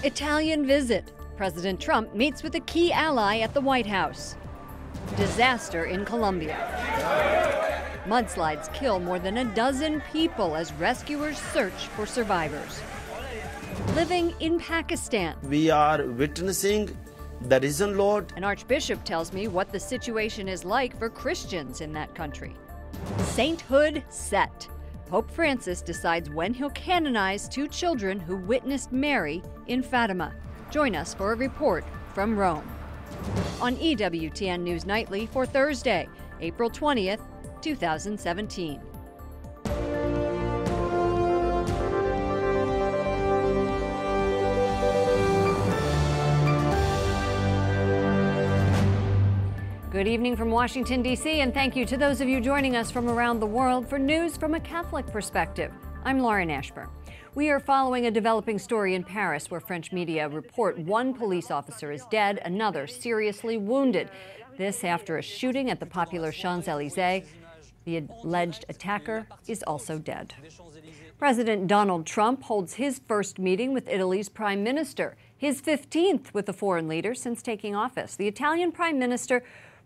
Italian visit. President Trump meets with a key ally at the White House. Disaster in Colombia. Mudslides kill more than a dozen people as rescuers search for survivors. Living in Pakistan. We are witnessing the risen Lord. An archbishop tells me what the situation is like for Christians in that country. Sainthood set. Pope Francis decides when he'll canonize two children who witnessed Mary in Fatima. Join us for a report from Rome. On EWTN News Nightly for Thursday, April 20th, 2017. Good evening from Washington, D.C., and thank you to those of you joining us from around the world for news from a Catholic perspective. I'm Lauren Ashburn. We are following a developing story in Paris where French media report one police officer is dead, another seriously wounded. This after a shooting at the popular Champs-Élysées. The alleged attacker is also dead. President Donald Trump holds his first meeting with Italy's prime minister, his 15th with a foreign leader since taking office. The Italian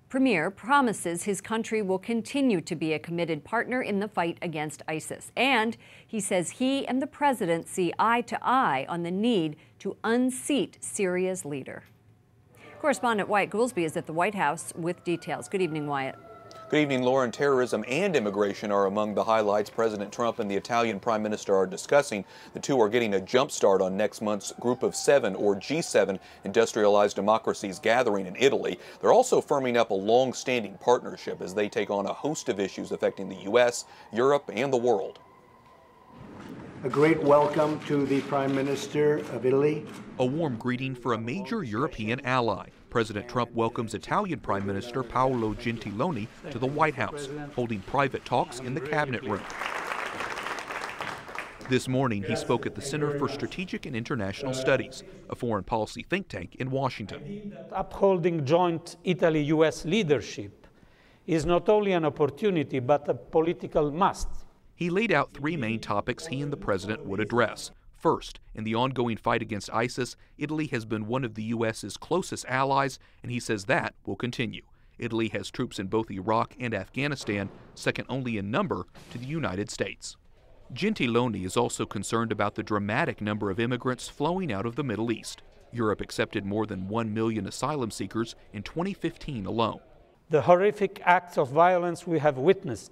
premier promises his country will continue to be a committed partner in the fight against ISIS. And he says he and the president see eye to eye on the need to unseat Syria's leader. Correspondent Wyatt Goolsbee is at the White House with details. Good evening, Wyatt. Good evening, Lauren. Terrorism and immigration are among the highlights President Trump and the Italian Prime Minister are discussing. The two are getting a jump start on next month's Group of Seven, or G7, industrialized democracies gathering in Italy. They're also firming up a long-standing partnership as they take on a host of issues affecting the U.S., Europe, and the world. A great welcome to the Prime Minister of Italy. A warm greeting for a major European ally. President Trump welcomes Italian Prime Minister Paolo Gentiloni to the White House, holding private talks in the cabinet room. This morning, he spoke at the Center for Strategic and International Studies, a foreign policy think tank in Washington. Upholding joint Italy-U.S. leadership is not only an opportunity, but a political must. He laid out three main topics he and the president would address. First, in the ongoing fight against ISIS, Italy has been one of the U.S.'s closest allies, and he says that will continue. Italy has troops in both Iraq and Afghanistan, second only in number to the United States. Gentiloni is also concerned about the dramatic number of immigrants flowing out of the Middle East. Europe accepted more than 1 million asylum seekers in 2015 alone. The horrific acts of violence we have witnessed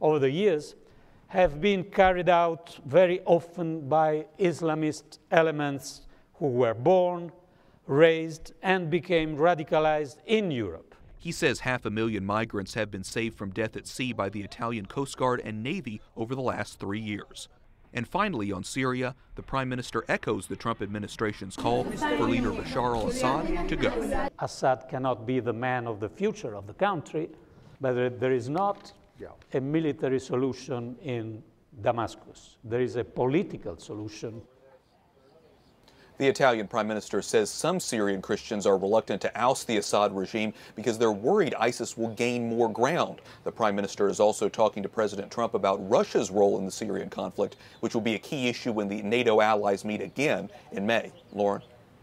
over the years have been carried out very often by Islamist elements who were born, raised, and became radicalized in Europe. He says 500,000 migrants have been saved from death at sea by the Italian Coast Guard and Navy over the last 3 years. And finally, on Syria, the Prime Minister echoes the Trump administration's call for leader Bashar al-Assad to go. Assad cannot be the man of the future of the country, but there is not a military solution in Damascus. There is a political solution. The Italian Prime Minister says some Syrian Christians are reluctant to oust the Assad regime because they're worried ISIS will gain more ground. The Prime Minister is also talking to President Trump about Russia's role in the Syrian conflict, which will be a key issue when the NATO allies meet again in May. Lauren?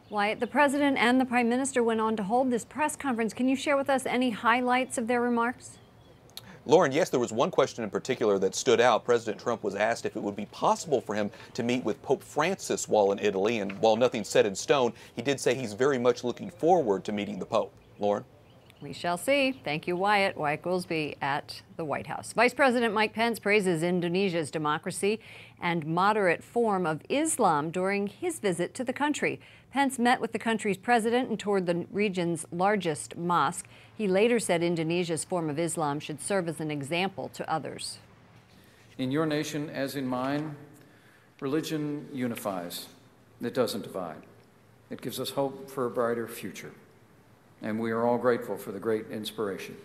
Wyatt, the president and the prime minister went on to hold this press conference. Can you share with us any highlights of their remarks? Lauren, yes, there was one question in particular that stood out. President Trump was asked if it would be possible for him to meet with Pope Francis while in Italy, and while nothing's set in stone, he did say he's very much looking forward to meeting the Pope. Lauren? We shall see. Thank you, Wyatt. Wyatt Goolsbee at the White House. Vice President Mike Pence praises Indonesia's democracy and moderate form of Islam during his visit to the country. Pence met with the country's president and toured the region's largest mosque. He later said Indonesia's form of Islam should serve as an example to others. In your nation, as in mine, religion unifies. It doesn't divide. It gives us hope for a brighter future. And we are all grateful for the great inspiration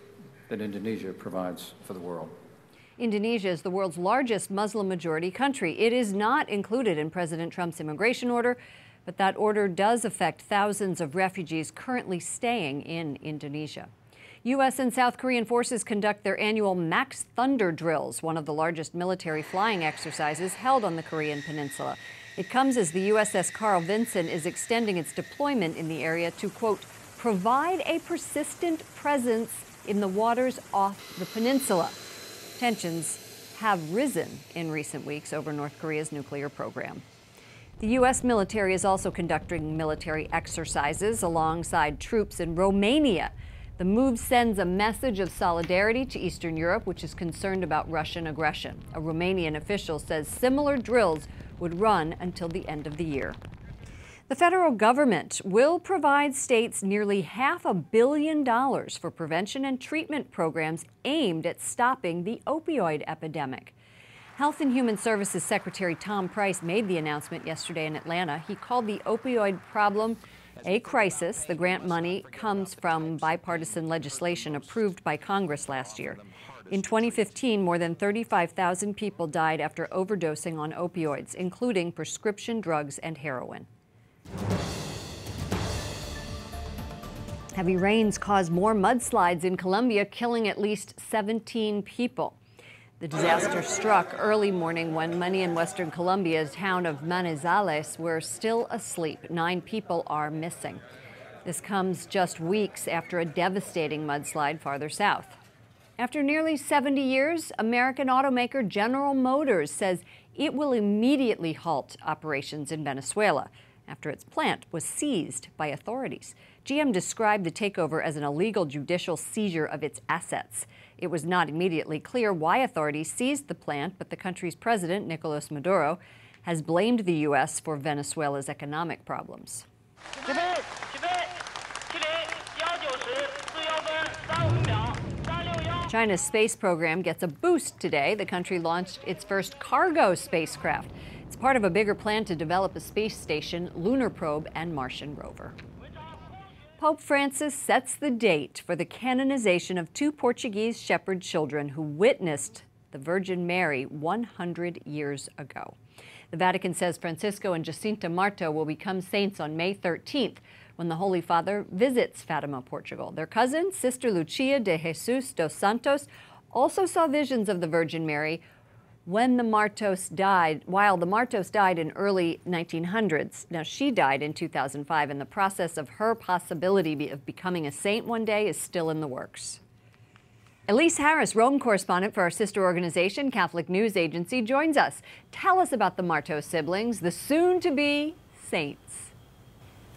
that Indonesia provides for the world. Indonesia is the world's largest Muslim-majority country. It is not included in President Trump's immigration order, but that order does affect thousands of refugees currently staying in Indonesia. U.S. and South Korean forces conduct their annual Max Thunder drills, one of the largest military flying exercises held on the Korean peninsula. It comes as the USS Carl Vinson is extending its deployment in the area to, quote, provide a persistent presence in the waters off the peninsula. Tensions have risen in recent weeks over North Korea's nuclear program. The U.S. military is also conducting military exercises alongside troops in Romania. The move sends a message of solidarity to Eastern Europe, which is concerned about Russian aggression. A Romanian official says similar drills would run until the end of the year. The federal government will provide states nearly $500 million for prevention and treatment programs aimed at stopping the opioid epidemic. Health and Human Services Secretary Tom Price made the announcement yesterday in Atlanta. He called the opioid problem a crisis. The grant money comes from bipartisan legislation approved by Congress last year. In 2015, more than 35,000 people died after overdosing on opioids, including prescription drugs and heroin. Heavy rains caused more mudslides in Colombia, killing at least 17 people. The disaster struck early morning when many in western Colombia's town of Manizales were still asleep. 9 people are missing. This comes just weeks after a devastating mudslide farther south. After nearly 70 years, American automaker General Motors says it will immediately halt operations in Venezuela after its plant was seized by authorities. GM described the takeover as an illegal judicial seizure of its assets. It was not immediately clear why authorities seized the plant, but the country's president, Nicolas Maduro, has blamed the U.S. for Venezuela's economic problems. China's space program gets a boost today. The country launched its first cargo spacecraft. It's part of a bigger plan to develop a space station, lunar probe, and Martian rover. Pope Francis sets the date for the canonization of 2 Portuguese Shepherd children who witnessed the Virgin Mary 100 years ago. The Vatican says Francisco and Jacinta Marto will become saints on May 13th when the Holy Father visits Fatima, Portugal. Their cousin, Sister Lucia de Jesus dos Santos, also saw visions of the Virgin Mary while the Martos died in early 1900s. Now, she died in 2005, and the process of her possibility of becoming a saint one day is still in the works. Elise Harris, Rome correspondent for our sister organization, Catholic News Agency, joins us. Tell us about the Marto siblings, the soon-to-be saints.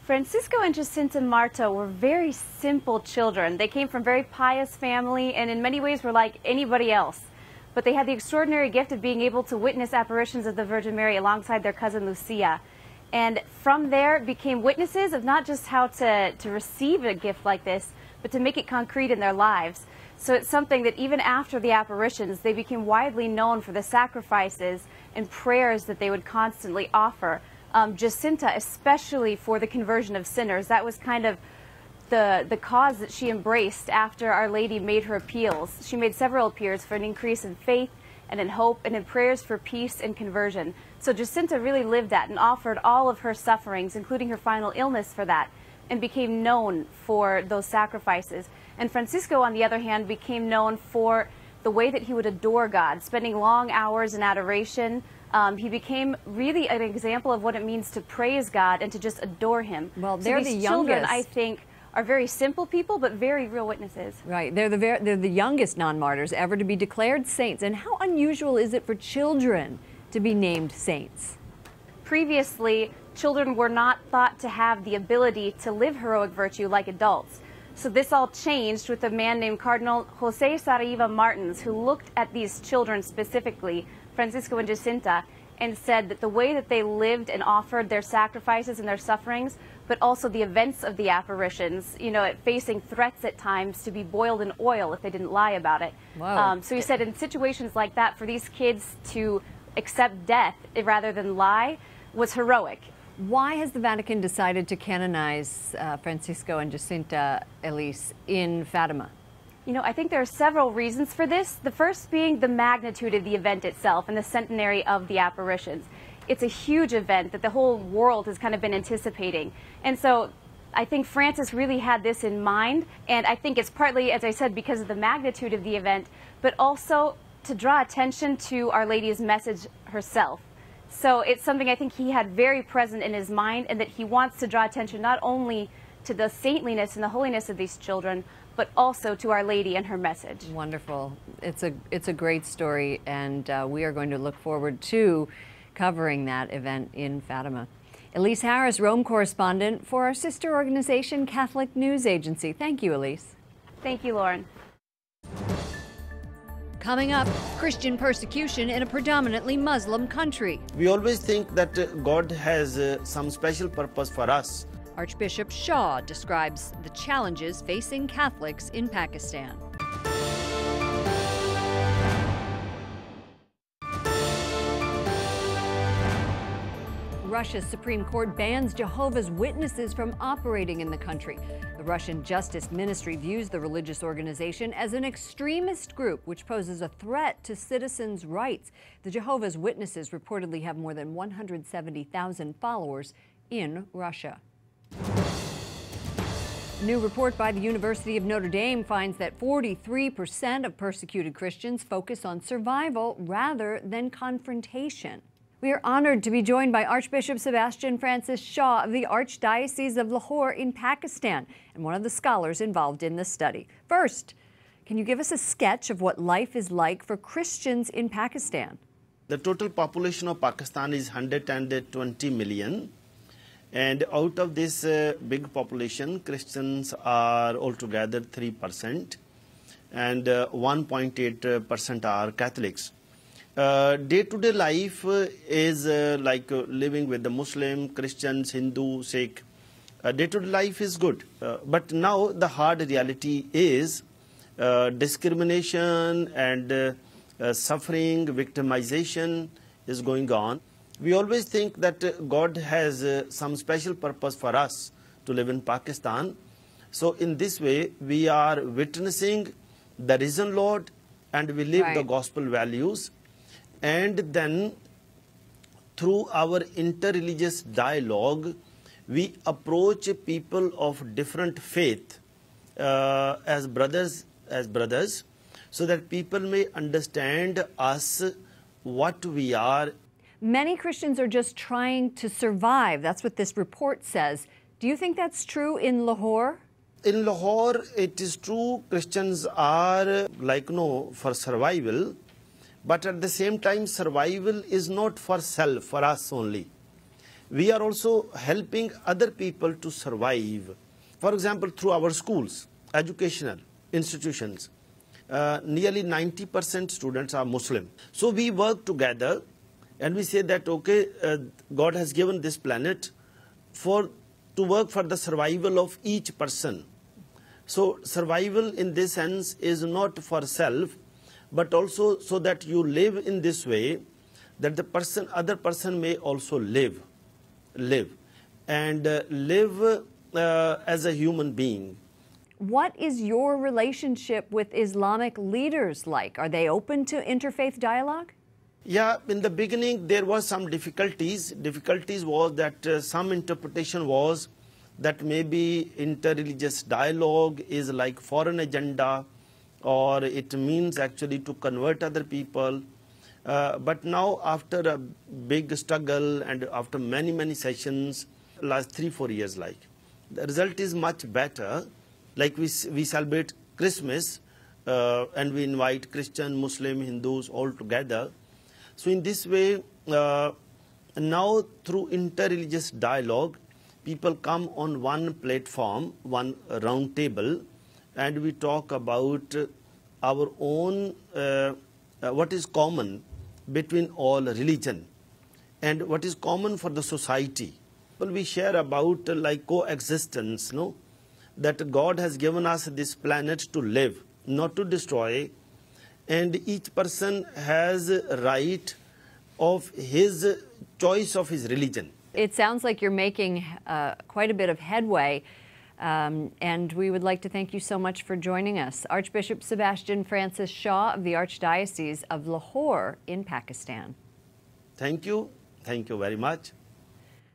Francisco and Jacinta Marto were very simple children. They came from a very pious family and in many ways were like anybody else. But they had the extraordinary gift of being able to witness apparitions of the Virgin Mary alongside their cousin Lucia. And from there became witnesses of not just how to receive a gift like this, but to make it concrete in their lives. So it's something that even after the apparitions, they became widely known for the sacrifices and prayers that they would constantly offer. Jacinta, especially for the conversion of sinners. That was kind of the cause that she embraced after Our Lady made her appeals. She made several appeals for an increase in faith and in hope and in prayers for peace and conversion. So Jacinta really lived that and offered all of her sufferings, including her final illness, for that, and became known for those sacrifices. And Francisco, on the other hand, became known for the way that he would adore God, spending long hours in adoration. He became really an example of what it means to praise God and to just adore Him. Well, they're so these the children, youngest. I think, are very simple people, but very real witnesses. Right. They're the youngest non-martyrs ever to be declared saints. And how unusual is it for children to be named saints? Previously, children were not thought to have the ability to live heroic virtue like adults. So this all changed with a man named Cardinal Jose Saraiva Martins, who looked at these children specifically, Francisco and Jacinta, and said that the way that they lived and offered their sacrifices and their sufferings, but also the events of the apparitions, you know, facing threats at times to be boiled in oil if they didn't lie about it. So he said in situations like that, for these kids to accept death rather than lie was heroic. Why has the Vatican decided to canonize Francisco and Jacinta, Elise, in Fatima? You know, I think there are several reasons for this. The first being the magnitude of the event itself and the centenary of the apparitions. It's a huge event that the whole world has kind of been anticipating. And so I think Francis really had this in mind. And I think it's partly, as I said, because of the magnitude of the event, but also to draw attention to Our Lady's message herself, So it's something I think he had very present in his mind, and that he wants to draw attention not only to the saintliness and the holiness of these children, but also to Our Lady and her message. Wonderful. It's a great story, and we are going to look forward to covering that event in Fatima. Elise Harris, Rome correspondent for our sister organization, Catholic News Agency. Thank you, Elise. Thank you, Lauren. Coming up, Christian persecution in a predominantly Muslim country. We always think that God has some special purpose for us. Archbishop Shah describes the challenges facing Catholics in Pakistan. Russia's Supreme Court bans Jehovah's Witnesses from operating in the country. The Russian Justice Ministry views the religious organization as an extremist group which poses a threat to citizens' rights. The Jehovah's Witnesses reportedly have more than 170,000 followers in Russia. A new report by the University of Notre Dame finds that 43% of persecuted Christians focus on survival rather than confrontation. We are honored to be joined by Archbishop Sebastian Francis Shaw of the Archdiocese of Lahore in Pakistan, and one of the scholars involved in this study. First, can you give us a sketch of what life is like for Christians in Pakistan? The total population of Pakistan is 120 million. And out of this big population, Christians are altogether 3%, and 1.8% are Catholics. Day-to-day life is like living with the Muslim, Christians, Hindu, Sikh. Day-to-day life is good. But now the hard reality is discrimination and suffering, victimization is going on. We always think that God has some special purpose for us to live in Pakistan. So in this way, we are witnessing the risen Lord, and we live the gospel values. And then through our interreligious dialogue, we approach people of different faith as brothers, so that people may understand us, what we are. Many Christians are just trying to survive. That's what this report says. Do you think that's true in Lahore? In Lahore, it is true Christians are for survival. But at the same time, survival is not for self, for us only. We are also helping other people to survive. For example, through our schools, educational institutions, nearly 90% students are Muslim. So we work together and we say that, okay, God has given this planet to work for the survival of each person. So survival in this sense is not for self, but also so that you live in this way that the other person may also live as a human being. What is your relationship with Islamic leaders like? Are they open to interfaith dialogue? Yeah, in the beginning there was some difficulties. Difficulties was that some interpretation was that maybe interreligious dialogue is like foreign agenda, or it means actually to convert other people. But now, after a big struggle and after many sessions, last 3-4 years, the result is much better. Like we celebrate Christmas and we invite Christian, Muslim, Hindus all together. So in this way, now through interreligious dialogue, people come on one platform, one round table, and we talk about our own, what is common between all religion and what is common for the society. Well, we share about coexistence, that God has given us this planet to live, not to destroy, and each person has a right of his choice of his religion. It sounds like you're making quite a bit of headway. And we would like to thank you so much for joining us. Archbishop Sebastian Francis Shaw of the Archdiocese of Lahore in Pakistan. Thank you. Thank you very much.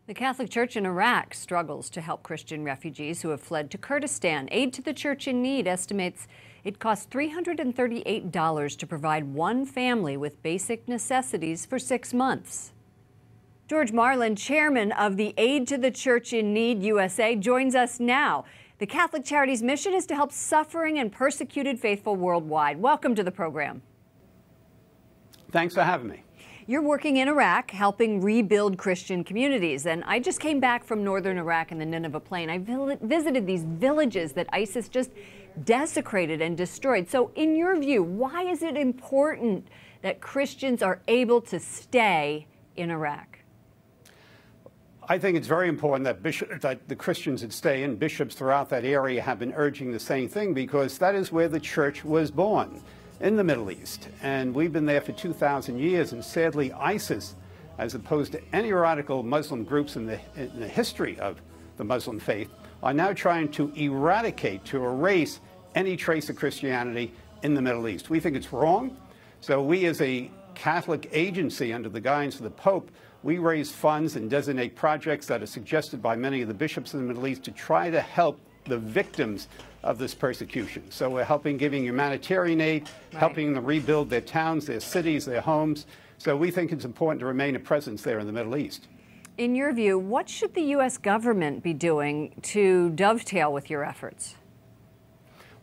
The Catholic Church in Iraq struggles to help Christian refugees who have fled to Kurdistan. Aid to the Church in Need estimates it costs $338 to provide one family with basic necessities for 6 months. George Marlon, chairman of the Aid to the Church in Need USA, joins us now. The Catholic Charities mission is to help suffering and persecuted faithful worldwide. Welcome to the program. Thanks for having me. You're working in Iraq, helping rebuild Christian communities. And I just came back from northern Iraq in the Nineveh Plain. I visited these villages that ISIS just desecrated and destroyed. So in your view, why is it important that Christians are able to stay in Iraq? I think it's very important that the Christians would stay, and bishops throughout that area have been urging the same thing, because that is where the church was born, in the Middle East. And we've been there for 2,000 years, and sadly ISIS, as opposed to any radical Muslim groups in the history of the Muslim faith, are now trying to eradicate, to erase any trace of Christianity in the Middle East. We think it's wrong. So we, as a Catholic agency under the guidance of the Pope, we raise funds and designate projects that are suggested by many of the bishops in the Middle East to try to help the victims of this persecution. So we're helping, giving humanitarian aid, helping them rebuild their towns, their cities, their homes. So we think it's important to remain a presence there in the Middle East. In your view, what should the U.S. government be doing to dovetail with your efforts?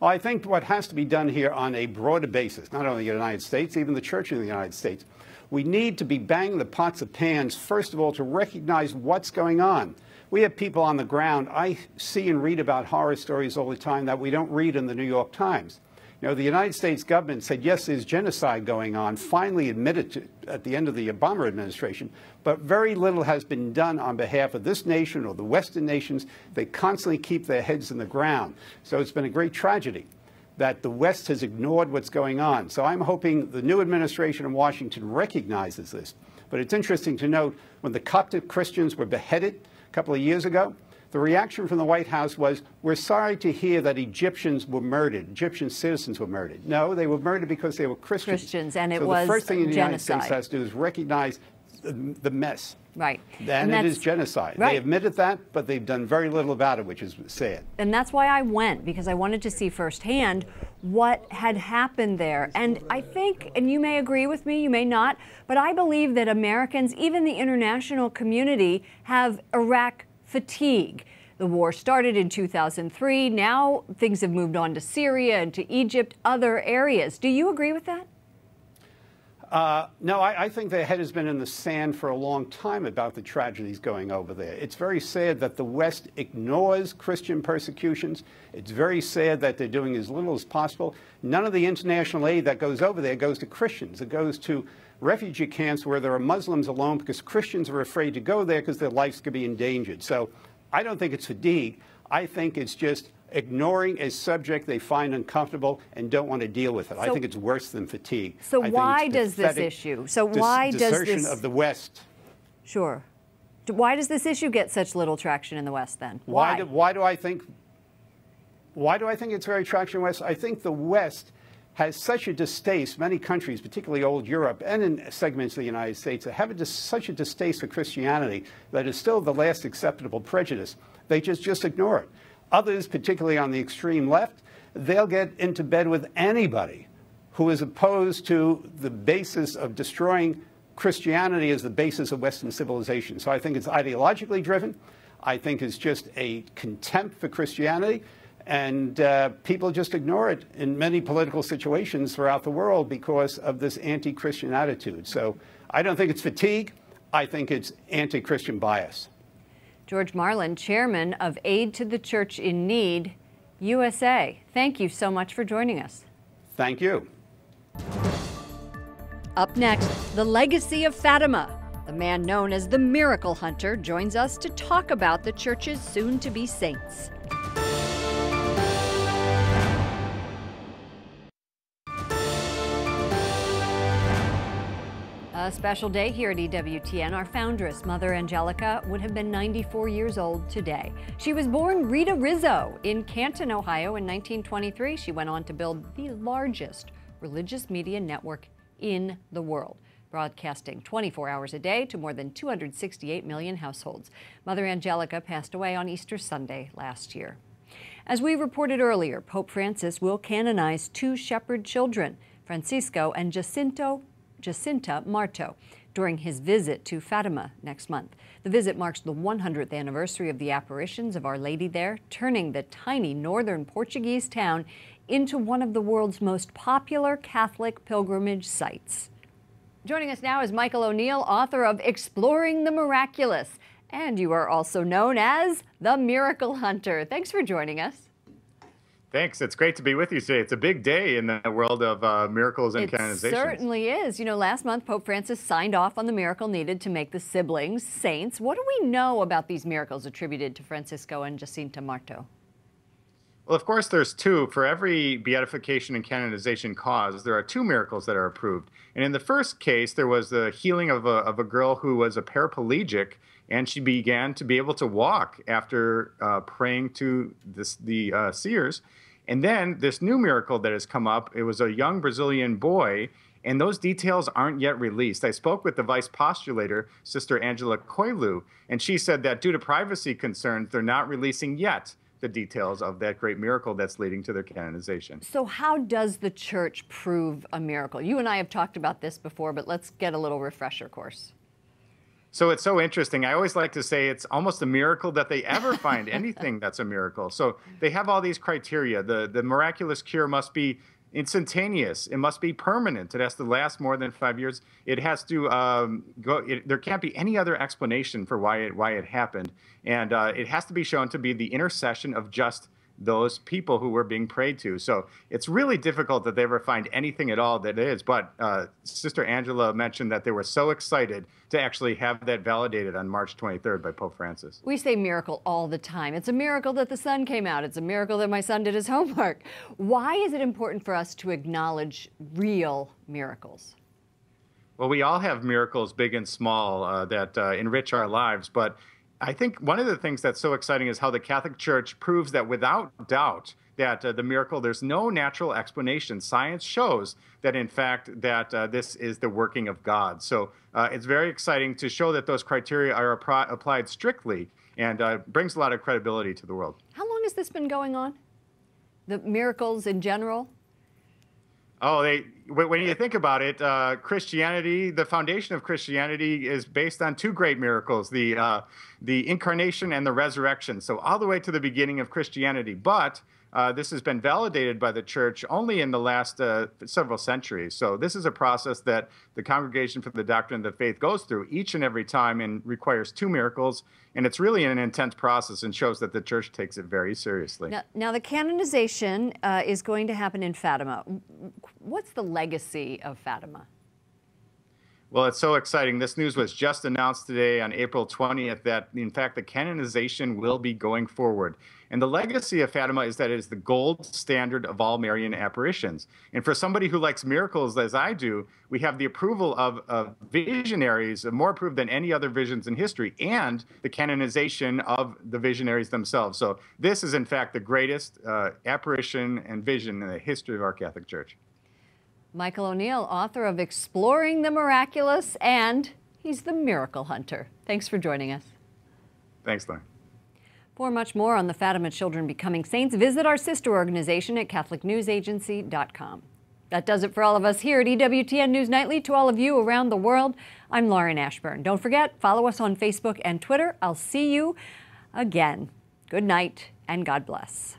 Well, I think what has to be done here on a broader basis, not only the United States, even the Church in the United States, we need to be banging the pots of pans, first of all, to recognize what's going on. We have people on the ground. I see and read about horror stories all the time that we don't read in the New York Times. You know, the United States government said, yes, there's genocide going on, finally admitted to at the end of the Obama administration, but very little has been done on behalf of this nation or the Western nations. They constantly keep their heads in the ground. So it's been a great tragedy that the West has ignored what's going on. So I'm hoping the new administration in Washington recognizes this. But it's interesting to note, when the Coptic Christians were beheaded a couple of years ago, the reaction from the White House was, we're sorry to hear that Egyptians were murdered, Egyptian citizens were murdered. No, they were murdered because they were Christians. And it so was the first thing the United States genocide. has to do is recognize the mess. Right. And it is genocide. Right. They admitted that, but they've done very little about it, which is sad. And that's why I went, because I wanted to see firsthand what had happened there. And I think, and you may agree with me, you may not, but I believe that Americans, even the international community, have Iraq fatigue. The war started in 2003. Now things have moved on to Syria and to Egypt, other areas. Do you agree with that? No, I think their head has been in the sand for a long time about the tragedies going over there. It's very sad that the West ignores Christian persecutions. It's very sad that they're doing as little as possible. None of the international aid that goes over there goes to Christians. It goes to refugee camps where there are Muslims alone, because Christians are afraid to go there because their lives could be endangered. So I don't think it's fatigue. I think it's just ignoring a subject they find uncomfortable and don't want to deal with it. I think it's worse than fatigue. So why does this issue? So why does this of the West? Sure. Why does this issue get such little traction in the West then? Why do I think it's very traction in the West? I think the West has such a distaste, many countries, particularly old Europe and in segments of the United States, that have such a distaste for Christianity that is still the last acceptable prejudice. They just ignore it. Others, particularly on the extreme left, they'll get into bed with anybody who is opposed to the basis of destroying Christianity as the basis of Western civilization. So I think it's ideologically driven. I think it's just a contempt for Christianity. And people just ignore it in many political situations throughout the world because of this anti-Christian attitude. So I don't think it's fatigue. I think it's anti-Christian bias. George Marlon, chairman of Aid to the Church in Need USA. Thank you so much for joining us. Thank you. Up next, the legacy of Fatima. The man known as the Miracle Hunter joins us to talk about the church's soon-to-be saints. A special day here at EWTN. Our foundress, Mother Angelica, would have been 94 years old today. She was born Rita Rizzo in Canton, Ohio in 1923. She went on to build the largest religious media network in the world, broadcasting 24 hours a day to more than 268 million households. Mother Angelica passed away on Easter Sunday last year. As we reported earlier, Pope Francis will canonize two shepherd children, Francisco and Jacinta Marto. during his visit to Fatima next month. The visit marks the 100th anniversary of the apparitions of Our Lady there, turning the tiny northern Portuguese town into one of the world's most popular Catholic pilgrimage sites. Joining us now is Michael O'Neill, author of Exploring the Miraculous, and you are also known as the Miracle Hunter. Thanks for joining us. Thanks. It's great to be with you today. It's a big day in the world of miracles and canonizations. It certainly is. You know, last month, Pope Francis signed off on the miracle needed to make the siblings saints. What do we know about these miracles attributed to Francisco and Jacinta Marto? Well, of course, there's two. For every beatification and canonization cause, there are two miracles that are approved. And in the first case, there was the healing of a girl who was a paraplegic, and she began to be able to walk after praying to the seers. And then this new miracle that has come up, it was a young Brazilian boy, and those details aren't yet released. I spoke with the vice postulator, Sister Angela Coelho, and she said that due to privacy concerns, they're not releasing yet the details of that great miracle that's leading to their canonization. So how does the Church prove a miracle? You and I have talked about this before, but let's get a little refresher course. So it's so interesting. I always like to say it's almost a miracle that they ever find anything that's a miracle. So they have all these criteria. The miraculous cure must be instantaneous. It must be permanent. It has to last more than 5 years. It has to there can't be any other explanation for why it happened. And it has to be shown to be the intercession of just those people who were being prayed to. So it's really difficult that they ever find anything at all that is. But Sister Angela mentioned that they were so excited to actually have that validated on March 23rd by Pope Francis. We say miracle all the time. It's a miracle that the sun came out. It's a miracle that my son did his homework. Why is it important for us to acknowledge real miracles? Well, we all have miracles, big and small, that enrich our lives. But I think one of the things that's so exciting is how the Catholic Church proves that without doubt that the miracle, there's no natural explanation. Science shows that, in fact, that this is the working of God. So it's very exciting to show that those criteria are applied strictly and brings a lot of credibility to the world. How long has this been going on? The miracles in general? Oh, when you think about it, Christianity, the foundation of Christianity is based on two great miracles, the incarnation and the resurrection. So all the way to the beginning of Christianity. But this has been validated by the Church only in the last several centuries. So this is a process that the Congregation for the Doctrine of the Faith goes through each and every time and requires two miracles. And it's really an intense process and shows that the Church takes it very seriously. Now the canonization is going to happen in Fatima. What's the legacy of Fatima? Well, it's so exciting. This news was just announced today on April 20th that, in fact, the canonization will be going forward. And the legacy of Fatima is that it is the gold standard of all Marian apparitions. And for somebody who likes miracles, as I do, we have the approval of visionaries, more approved than any other visions in history, and the canonization of the visionaries themselves. So this is, in fact, the greatest apparition and vision in the history of our Catholic Church. Michael O'Neill, author of Exploring the Miraculous, and he's the Miracle Hunter. Thanks for joining us. Thanks, Lauren. For much more on the Fatima children becoming saints, visit our sister organization at CatholicNewsAgency.com. That does it for all of us here at EWTN News Nightly. To all of you around the world, I'm Lauren Ashburn. Don't forget, follow us on Facebook and Twitter. I'll see you again. Good night and God bless.